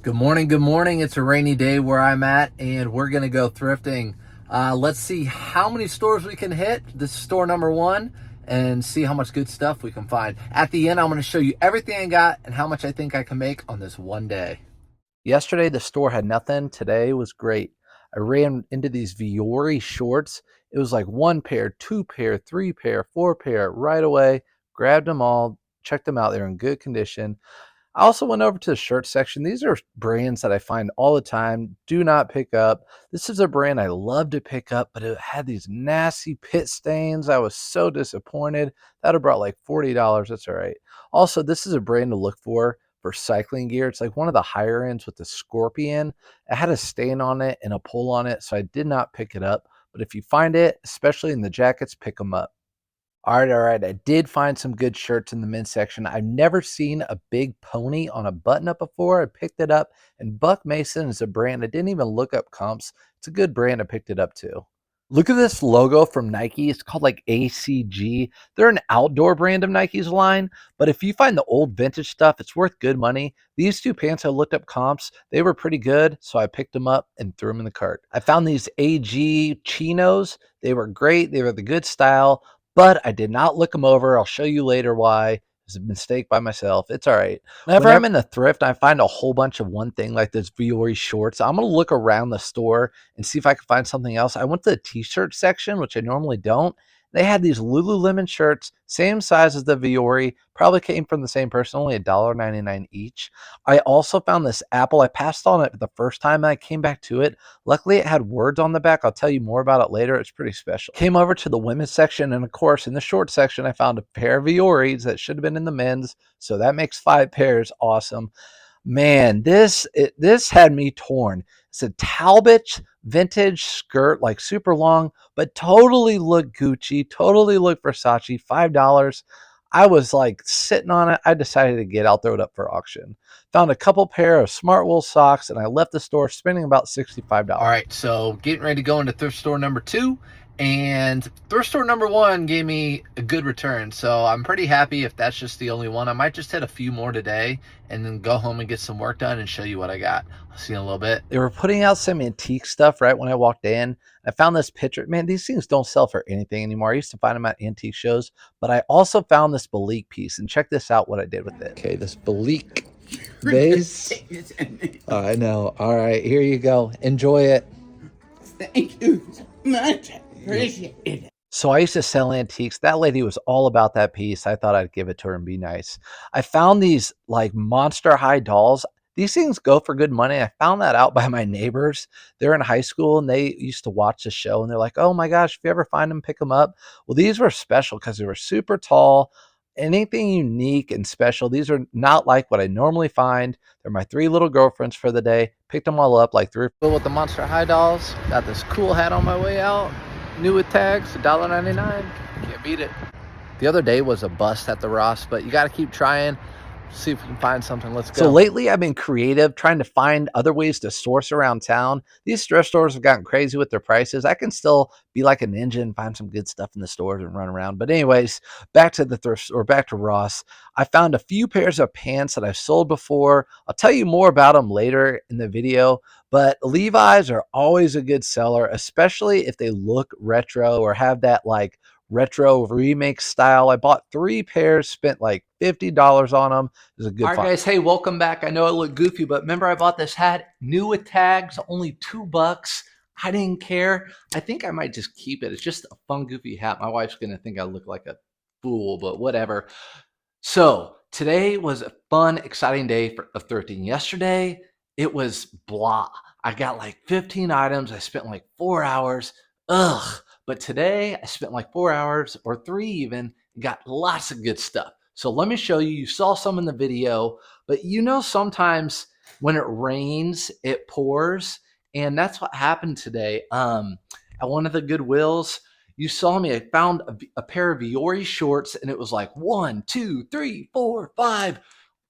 Good morning. Good morning. It's a rainy day where I'm at, and we're going to go thrifting. Let's see how many stores we can hit. This is store number one, and see how much good stuff we can find. At the end, I'm going to show you everything I got and how much I think I can make on this one day. Yesterday, the store had nothing. Today was great. I ran into these Viore shorts. It was like one pair, two pair, three pair, four pair right away. Grabbed them all, checked them out. They're in good condition. I also went over to the shirt section. These are brands that I find all the time, do not pick up. This is a brand I love to pick up, but it had these nasty pit stains. I was so disappointed. That would have brought like $40. That's all right. Also, this is a brand to look for cycling gear. It's like one of the higher ends with the Scorpion. It had a stain on it and a pull on it, so I did not pick it up. But if you find it, especially in the jackets, pick them up. All right. I did find some good shirts in the men's section. I've never seen a big pony on a button-up before. I picked it up, and Buck Mason is a brand. I didn't even look up comps. It's a good brand. I picked it up too. Look at this logo from Nike. It's called like ACG. They're an outdoor brand of Nike's line, but if you find the old vintage stuff, it's worth good money. These two pants, I looked up comps. They were pretty good, so I picked them up and threw them in the cart. I found these AG chinos. They were great. They were the good style, but I did not look them over. I'll show you later why. It's a mistake by myself. It's all right. Whenever I'm in the thrift, I find a whole bunch of one thing like this Viore shorts. I'm going to look around the store and see if I can find something else. I went to the t-shirt section, which I normally don't. They had these Lululemon shirts, same size as the Viore, probably came from the same person, only $1.99 each. I also found this apple. I passed on it the first time and I came back to it. Luckily, it had words on the back. I'll tell you more about it later. It's pretty special. Came over to the women's section, and of course, in the short section, I found a pair of Viores that should have been in the men's. So that makes 5 pairs. Awesome. Man, this had me torn. It's a Talbot vintage skirt, like super long, but totally look Gucci, totally look Versace, $5. I was like sitting on it. I decided to get out, throw it up for auction. Found a couple pair of smart wool socks, and I left the store spending about $65. All right, so getting ready to go into thrift store number two. And thrift store number one gave me a good return, so I'm pretty happy if that's just the only one. I might just hit a few more today and then go home and get some work done and show you what I got. I'll see you in a little bit. They were putting out some antique stuff right when I walked in. I found this picture. Man, these things don't sell for anything anymore. I used to find them at antique shows, but I also found this Balik piece, and check this out what I did with it. Okay, this Balik vase. I know. All right, here you go. Enjoy it. Thank you so much. I appreciate it. So I used to sell antiques. That lady was all about that piece. I thought I'd give it to her and be nice. I found these like monster high dolls. These things go for good money. I found that out by my neighbors. They're in high school and they used to watch the show and they're like, oh my gosh, if you ever find them, pick them up. Well, these were special because they were super tall. Anything unique and special. These are not like what I normally find. They're my 3 little girlfriends for the day. Picked them all up like 3 with the monster high dolls. Got this cool hat on my way out. New with tags, $1.99. Can't beat it. The other day was a bust at the Ross, but you got to keep trying. See if we can find something. Let's go. So lately, I've been creative, trying to find other ways to source around town. These thrift stores have gotten crazy with their prices. I can still be like a ninja and find some good stuff in the stores and run around. But anyways, back to the thrift store, back to Ross. I found a few pairs of pants that I've sold before. I'll tell you more about them later in the video. But Levi's are always a good seller, especially if they look retro or have that like retro remake style. I bought 3 pairs, spent like $50 on them. It was a good find. All right, guys. Hey, welcome back. I know it looked goofy, but remember I bought this hat, new with tags, only $2. I didn't care. I think I might just keep it. It's just a fun, goofy hat. My wife's going to think I look like a fool, but whatever. So today was a fun, exciting day of thrifting. Yesterday, it was blah. I got like 15 items. I spent like 4 hours. Ugh. But today, I spent like 4 hours or 3 even, and got lots of good stuff. So let me show you. You saw some in the video, but you know sometimes when it rains, it pours. And that's what happened today. At one of the Goodwills, you saw me. I found a pair of Viore shorts, and it was like 1, 2, 3, 4, 5.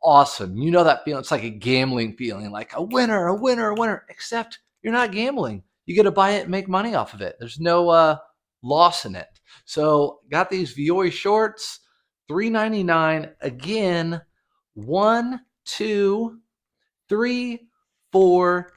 Awesome. You know that feeling. It's like a gambling feeling, like a winner, a winner, a winner, except you're not gambling. You get to buy it and make money off of it. There's no loss in it. So got these Viore shorts, $3.99. Again, 1, 2, 3, 4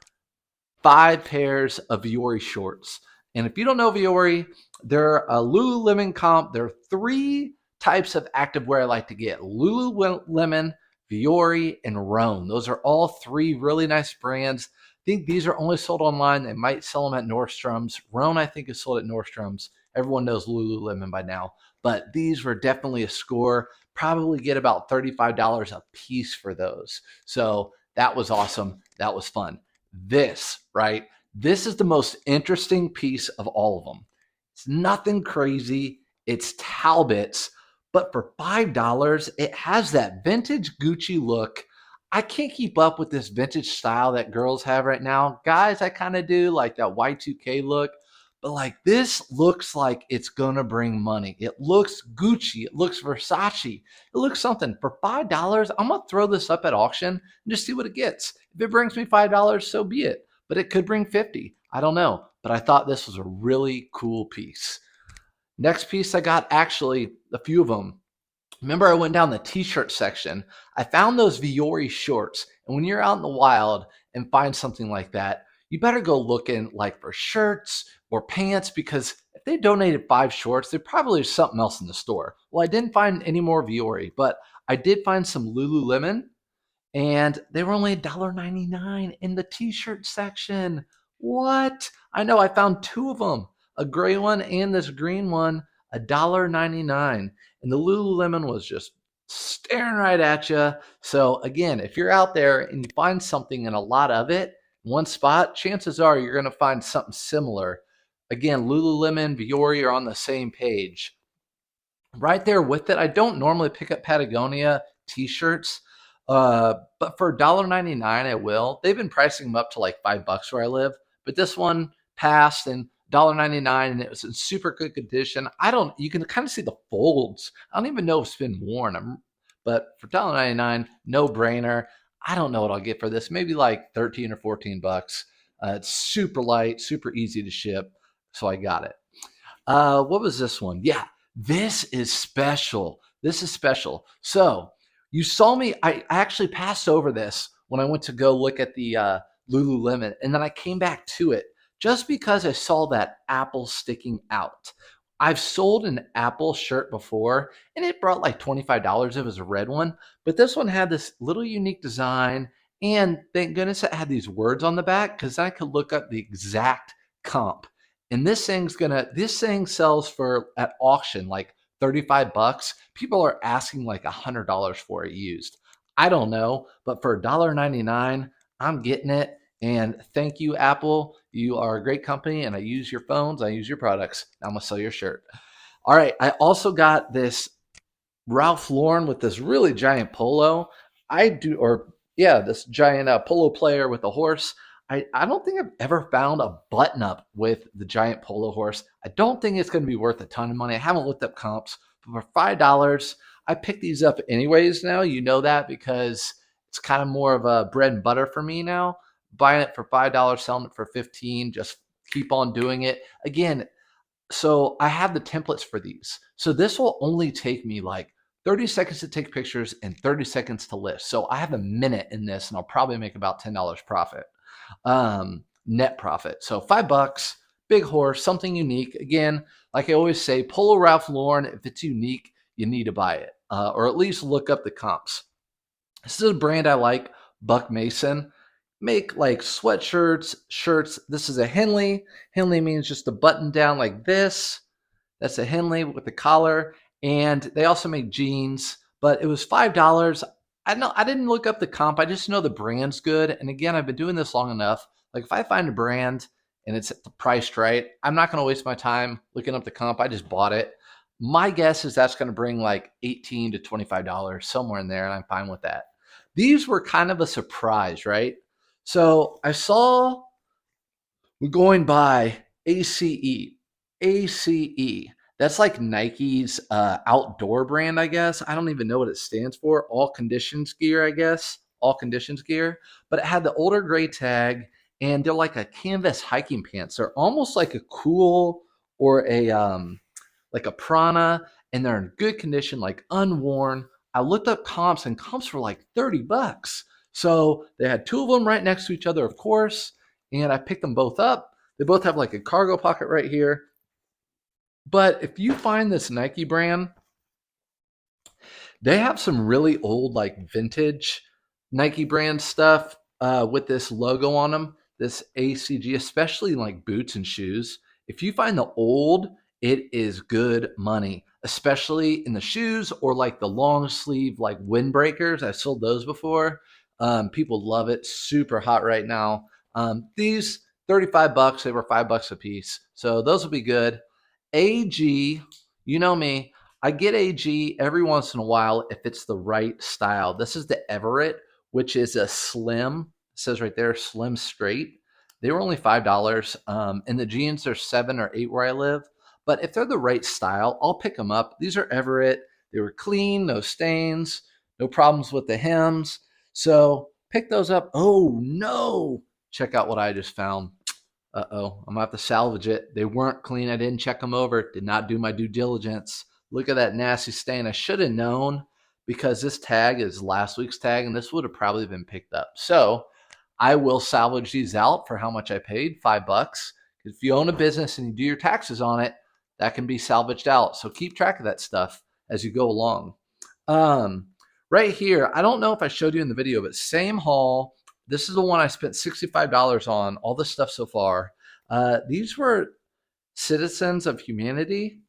5 pairs of Viore shorts. And if you don't know Viore, they're a Lululemon comp. There are 3 types of activewear I like to get: Lululemon, Viore, and Roan. Those are all 3 really nice brands. I think these are only sold online. They might sell them at Nordstrom's. Roan, I think, is sold at Nordstrom's. Everyone knows Lululemon by now, but these were definitely a score. Probably get about $35 a piece for those. So that was awesome. That was fun. This, right? This is the most interesting piece of all of them. It's nothing crazy. It's Talbot's, but for $5, it has that vintage Gucci look. I can't keep up with this vintage style that girls have right now. Guys, I kind of do, like that Y2K look. But like this looks like it's gonna bring money. It looks Gucci. It looks Versace. It looks something. For $5, I'm gonna throw this up at auction and just see what it gets. If it brings me $5, so be it. But it could bring 50. I don't know. But I thought this was a really cool piece. Next piece I got, actually a few of them. Remember, I went down the t-shirt section. I found those Viore shorts. And when you're out in the wild and find something like that, you better go looking like for shirts or pants, because if they donated 5 shorts, there probably is something else in the store. Well, I didn't find any more Viore, but I did find some Lululemon, and they were only $1.99 in the t-shirt section. What? I know, I found 2 of them, a gray one and this green one, $1.99. And the Lululemon was just staring right at you. So again, if you're out there and you find something and a lot of it in one spot, chances are you're going to find something similar. Again, Lululemon, Viore are on the same page. Right there with it, I don't normally pick up Patagonia t-shirts, but for $1.99 I will. They've been pricing them up to like $5 where I live, but this one passed and $1.99, and it was in super good condition. I don't, you can kind of see the folds. I don't even know if it's been worn. But for $1.99, no brainer. I don't know what I'll get for this. Maybe like 13 or $14. It's super light, super easy to ship, so I got it. What was this one? Yeah, this is special. This is special. So you saw me. I actually passed over this when I went to go look at the Lululemon, and then I came back to it just because I saw that apple sticking out. I've sold an Apple shirt before, and it brought like $25. It was a red one, but this one had this little unique design, and thank goodness it had these words on the back, because I could look up the exact comp. And this thing sells for at auction like $35. People are asking like $100 for it used. I don't know, but for $1.99, I'm getting it. And thank you, Apple. You are a great company, and I use your phones, I use your products. Now I'm gonna sell your shirt. All right, I also got this Ralph Lauren with this really giant polo. I do, or yeah, this giant polo player with a horse. I don't think I've ever found a button up with the giant polo horse. I don't think it's going to be worth a ton of money. I haven't looked up comps, but for $5, I pick these up anyways now. You know that, because it's kind of more of a bread and butter for me now. Buying it for $5, selling it for 15, just keep on doing it. Again, so I have the templates for these. So this will only take me like 30 seconds to take pictures and 30 seconds to list. So I have a minute in this, and I'll probably make about $10 profit, net profit. So $5, big horse, something unique. Again, like I always say, Polo Ralph Lauren, if it's unique, you need to buy it, or at least look up the comps. This is a brand I like, Buck Mason. Make like sweatshirts, shirts. This is a Henley. Henley means just a button down like this. That's a Henley with the collar. And they also make jeans, but it was $5. I didn't look up the comp. I just know the brand's good. And again, I've been doing this long enough. Like if I find a brand and it's priced right, I'm not going to waste my time looking up the comp. I just bought it. My guess is that's going to bring like $18 to $25, somewhere in there, and I'm fine with that. These were kind of a surprise, right? So I saw, we're going by ACE. ACE. That's like Nike's outdoor brand, I guess. I don't even know what it stands for. All conditions gear, I guess. All conditions gear. But it had the older gray tag, and they're like a canvas hiking pants. They're almost like a Cool or a like a Prana, and they're in good condition, like unworn. I looked up comps, and comps were like $30. So they had two of them right next to each other, of course, and I picked them both up. They both have like a cargo pocket right here. But if you find this Nike brand, they have some really old, like vintage Nike brand stuff with this logo on them, this ACG, especially like boots and shoes. If you find the old, it is good money, especially in the shoes or like the long sleeve, like windbreakers. I've sold those before. People love it. Super hot right now. These 35 bucks, they were $5 a piece. So those will be good. AG, you know me, I get AG every once in a while if it's the right style. This is the Everett, which is a slim. It says right there, slim straight. They were only $5. And the jeans are 7 or 8 where I live. But if they're the right style, I'll pick them up. These are Everett. They were clean, no stains, no problems with the hems. So pick those up. Oh no! Check out what I just found. Uh-oh, I'm gonna have to salvage it. They weren't clean. I didn't check them over. Did not do my due diligence. Look at that nasty stain. I should have known because this tag is last week's tag and this would have probably been picked up. So I will salvage these out for how much I paid, $5. If you own a business and you do your taxes on it, that can be salvaged out. So keep track of that stuff as you go along. Um, right here, I don't know if I showed you in the video, but same haul. This is the one I spent $65 on, all this stuff so far. These were Citizens of Humanity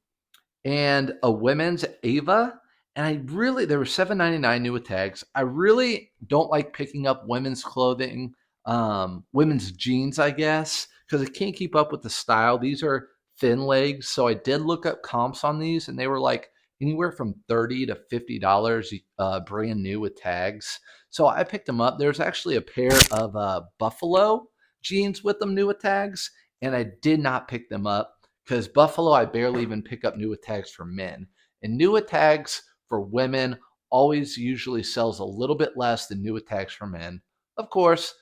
and a women's Ava. And they were $7.99 new with tags. I really don't like picking up women's clothing, women's jeans, I guess, because I can't keep up with the style. These are thin legs. So I did look up comps on these, and they were like anywhere from $30 to $50 brand new with tags. So I picked them up. There's actually a pair of Buffalo jeans with them new with tags, and I did not pick them up because Buffalo, I barely even pick up new with tags for men. And new with tags for women always usually sells a little bit less than new with tags for men. Of course,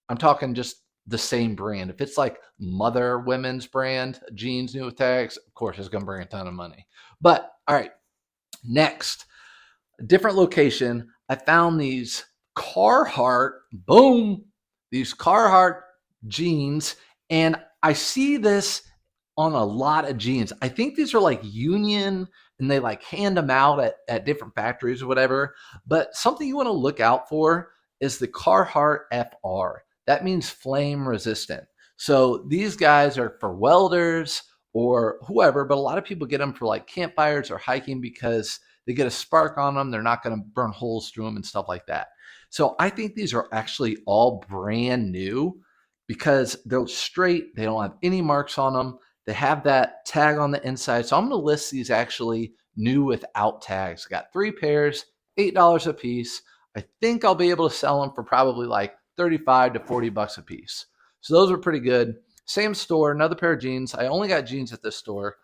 I'm talking just the same brand. If it's like Mother Women's brand jeans new with tags, of course, it's going to bring a ton of money. But all right, next, a different location. I found these Carhartt, boom, these Carhartt jeans, and I see this on a lot of jeans. I think these are like union and they like hand them out at different factories or whatever. But something you want to look out for is the Carhartt FR. That means flame resistant. So these guys are for welders or whoever, but a lot of people get them for like campfires or hiking because they get a spark on them. They're not going to burn holes through them and stuff like that. So I think these are actually all brand new because they're straight. They don't have any marks on them. They have that tag on the inside. So I'm going to list these actually new without tags. Got 3 pairs, $8 a piece. I think I'll be able to sell them for probably like 35 to 40 bucks a piece. So those are pretty good. Same store, another pair of jeans. I only got jeans at this store.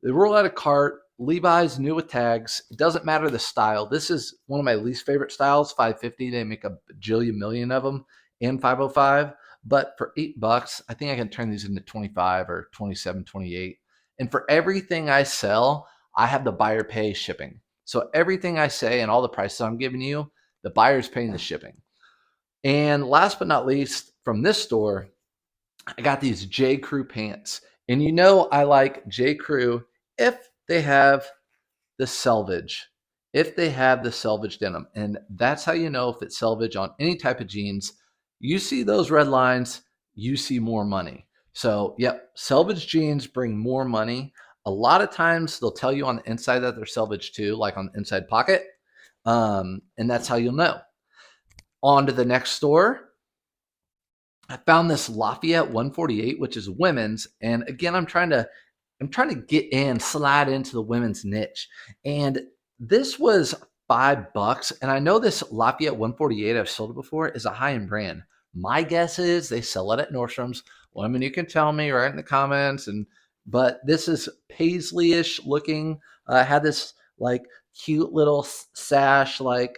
They roll out a cart. Levi's new with tags. It doesn't matter the style. This is one of my least favorite styles, 550. They make a bajillion million of them, and 505. But for $8, I think I can turn these into 25 or 27, 28. And for everything I sell, I have the buyer pay shipping. So everything I say and all the prices I'm giving you, the buyer's paying the shipping. And last but not least, from this store, I got these J. Crew pants. And you know I like J. Crew if they have the selvage. If they have the selvage denim. And that's how you know if it's selvage on any type of jeans. You see those red lines, you see more money. So, yep, selvage jeans bring more money. A lot of times they'll tell you on the inside that they're selvage too, like on the inside pocket. And that's how you'll know. On to the next store. I found this Lafayette 148, which is women's. And again, I'm trying to slide into the women's niche. And this was $5. And I know this Lafayette 148, I've sold it before, is a high-end brand. My guess is they sell it at Nordstrom's. Women, you can tell me right in the comments. But this is paisley-ish looking. I had this like cute little sash, like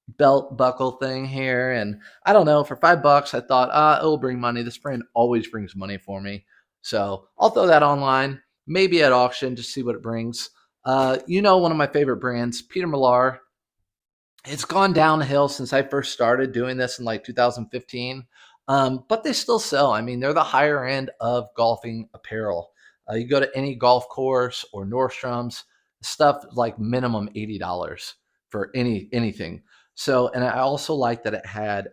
belt buckle thing here. And I don't know, for $5, I thought, it'll bring money. This brand always brings money for me. So I'll throw that online, maybe at auction, just see what it brings. One of my favorite brands, Peter Millar. It's gone downhill since I first started doing this in like 2015. But they still sell. I mean, they're the higher end of golfing apparel. You go to any golf course or Nordstrom's, stuff like minimum $80 for anything. So, and I also like that it had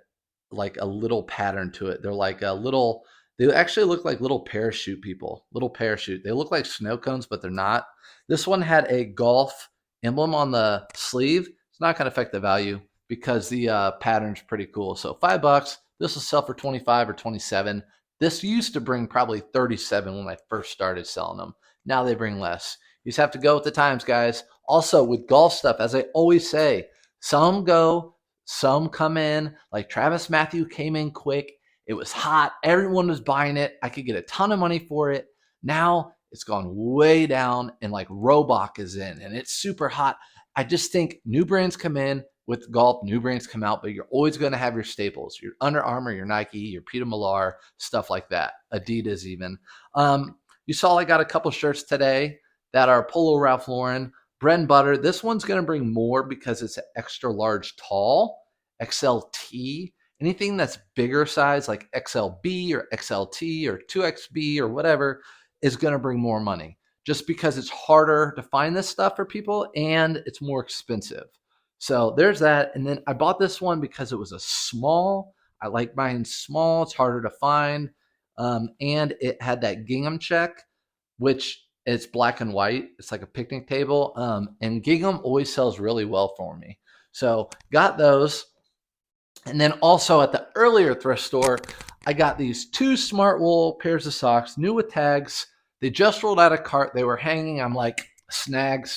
like a little pattern to it. They're like a little. They actually look like little parachute people, little parachute. They look like snow cones, but they're not. This one had a golf emblem on the sleeve. It's not going to affect the value because the pattern's pretty cool. So $5. This will sell for 25 or 27. This used to bring probably 37 when I first started selling them. Now they bring less. You just have to go with the times, guys. Also, with golf stuff, as I always say, some go, some come in. Like Travis Matthew came in quick. It was hot. Everyone was buying it. I could get a ton of money for it. Now it's gone way down, and like Robach is in, and it's super hot. I just think new brands come in with golf, new brands come out, but you're always going to have your staples, your Under Armour, your Nike, your Peter Millar, stuff like that, Adidas even. You saw I got a couple shirts today that are Polo Ralph Lauren, bread and butter. This one's going to bring more because it's extra large tall, XLT. Anything that's bigger size like XLB or XLT or 2XB or whatever is going to bring more money just because it's harder to find this stuff for people and it's more expensive. So there's that. And then I bought this one because it was a small. I like buying small. It's harder to find. And it had that gingham check, which it's black and white. It's like a picnic table. And gingham always sells really well for me. So got those. And then also at the earlier thrift store, I got these two smart wool pairs of socks, new with tags. They just rolled out of cart. They were hanging. I'm like, snag,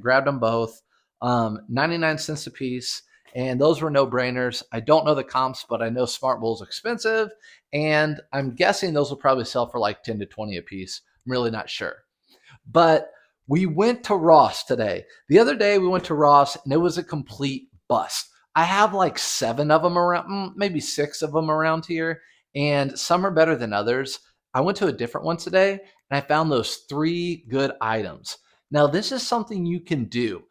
grabbed them both. 99 cents a piece. And those were no brainers. I don't know the comps, but I know smart wool is expensive. And I'm guessing those will probably sell for like 10 to 20 a piece. I'm really not sure. But we went to Ross today. The other day we went to Ross and it was a complete bust. I have like 7 of them around, maybe 6 of them around here, and some are better than others. I went to a different one today and I found those 3 good items. Now, this is something you can do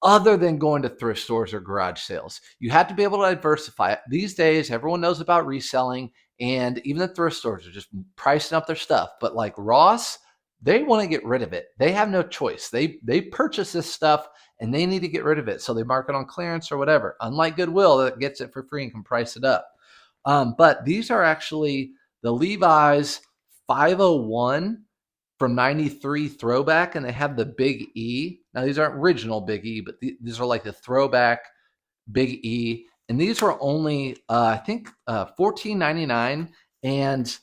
other than going to thrift stores or garage sales. You have to be able to diversify it. These days, everyone knows about reselling, and even the thrift stores are just pricing up their stuff. But like Ross, they want to get rid of it. They have no choice. They purchase this stuff and they need to get rid of it. So they mark it on clearance or whatever. Unlike Goodwill that gets it for free and can price it up. But these are actually the Levi's 501 from 93 throwback, and they have the Big E. Now, these aren't original Big E, but these are like the throwback Big E. And these were only, I think, $14.99. And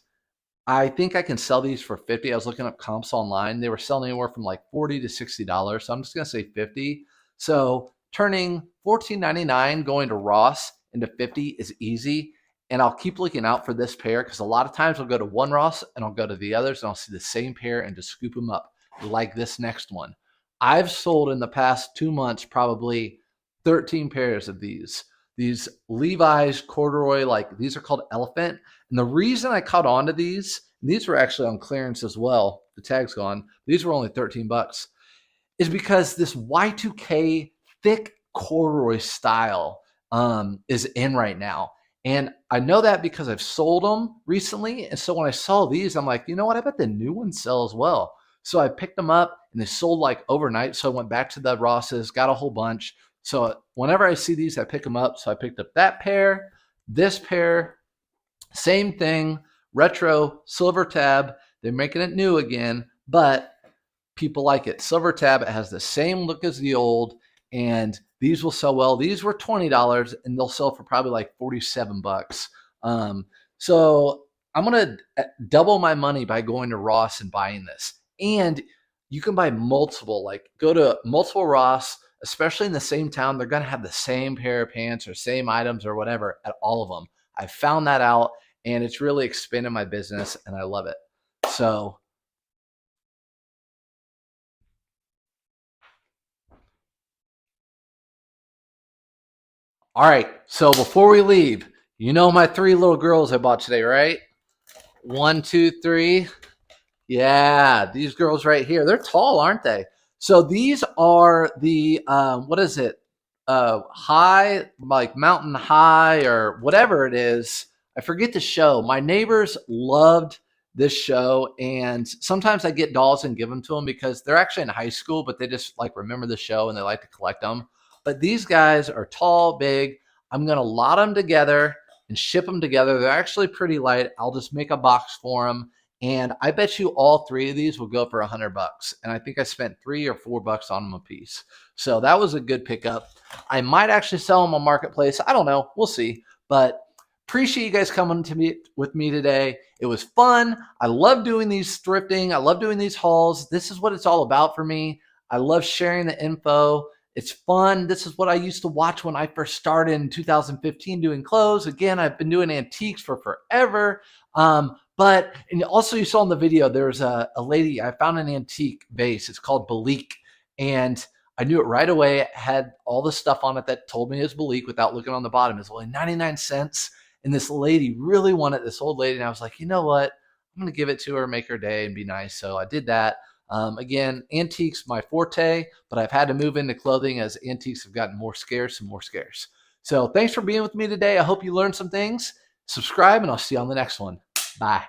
I think I can sell these for 50. I was looking up comps online. They were selling anywhere from like $40 to $60. So I'm just going to say 50. So turning $14.99 going to Ross into 50 is easy. And I'll keep looking out for this pair because a lot of times I'll go to one Ross and I'll go to the others and I'll see the same pair and just scoop them up like this next one. I've sold in the past 2 months probably 13 pairs of these Levi's corduroy, like these are called Elephant. And the reason I caught on to these were actually on clearance as well. The tag's gone. These were only 13 bucks. Is because this Y2K thick corduroy style is in right now. And I know that because I've sold them recently. And so when I saw these, I'm like, you know what? I bet the new ones sell as well. So I picked them up and they sold like overnight. So I went back to the Rosses, got a whole bunch. So whenever I see these, I pick them up. So I picked up that pair, this pair, same thing, retro, silver tab. They're making it new again, but people like it. Silver tab, it has the same look as the old, and these will sell well. These were $20 and they'll sell for probably like 47 bucks. So I'm going to double my money by going to Ross and buying this. And you can buy multiple, like go to multiple Ross, especially in the same town. They're going to have the same pair of pants or same items or whatever at all of them. I found that out and it's really expanded my business and I love it. So all right, so before we leave, you know my 3 little girls I bought today, right? 1, 2, 3. Yeah, these girls right here. They're tall, aren't they? So these are the what is it? high, like Mountain High or whatever it is. I forget the show. My neighbors loved this show, and sometimes I get dolls and give them to them because they're actually in high school, but they just like remember the show and they like to collect them. But these guys are tall, big. I'm gonna lot them together and ship them together. They're actually pretty light. I'll just make a box for them, and I bet you all three of these will go for $100. And I think I spent $3 or $4 on them a piece. So that was a good pickup. I might actually sell them on Marketplace. I don't know. We'll see. But appreciate you guys coming to me with me today. It was fun. I love doing these thrifting. I love doing these hauls. This is what it's all about for me. I love sharing the info. It's fun. This is what I used to watch when I first started in 2015 doing clothes. Again, I've been doing antiques for forever. But and also you saw in the video, there's a lady, I found an antique vase. It's called Balik. And I knew it right away. It had all the stuff on it that told me it was Balik without looking on the bottom. It's only 99 cents. And this lady really wanted this old lady. And I was like, you know what? I'm going to give it to her, make her day, and be nice. So I did that. Again, antiques, my forte, but I've had to move into clothing as antiques have gotten more scarce and more scarce. So thanks for being with me today. I hope you learned some things. Subscribe, and I'll see you on the next one. Bye.